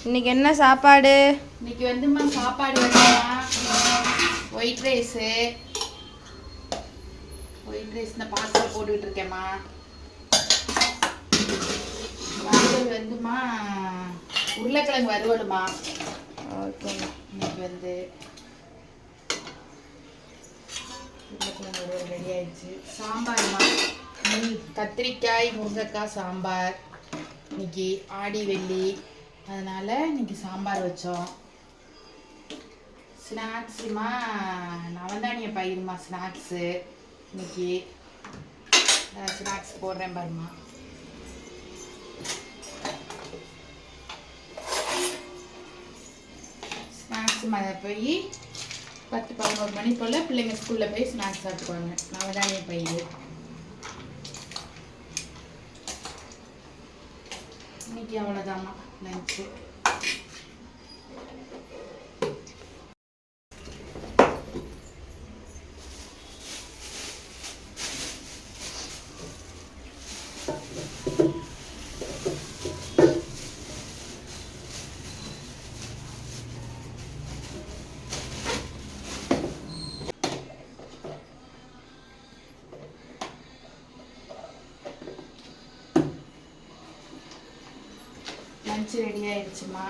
இன்னைக்கு என்ன சாப்பாடு? இன்னைக்கு வந்துமா சாப்பாடு வைக்கலாம். White rice. ஒயிட் ரைஸ் இந்த பாத்திரம் போட்டுக்கிட்டு இருக்கேம்மா. வறுவல் வந்துமா உருளைக்கிழங்கு வறுவலுமா. ஓகேம்மா. இன்னைக்கு வந்து உருளைக்கிழங்கு வறுவல் ரெடி ஆயிடுச்சு. சாம்பார்மா கத்திரிக்காய் முருங்கைக்காய் சாம்பார். இன்னைக்கு ஆடி வெள்ளி அதனால இன்னைக்கு சாம்பார் வச்சோம். ஸ்நாக்ஸுமா நவதானிய பயிருமா ஸ்நாக்ஸு. இன்னைக்கு ஸ்நாக்ஸ் போடுறேன் பாருமா. ஸ்நாக்ஸ் போய் 10-11 மணி போல் பிள்ளைங்க ஸ்கூலில் போய் ஸ்நாக்ஸ் சாப்பிட்டுக்குவாங்க. நவதானிய பயிர் இன்னைக்கு அவ்வளோதாம்மா லஞ்சு. Lunch ready ஆயிடுச்சுமா.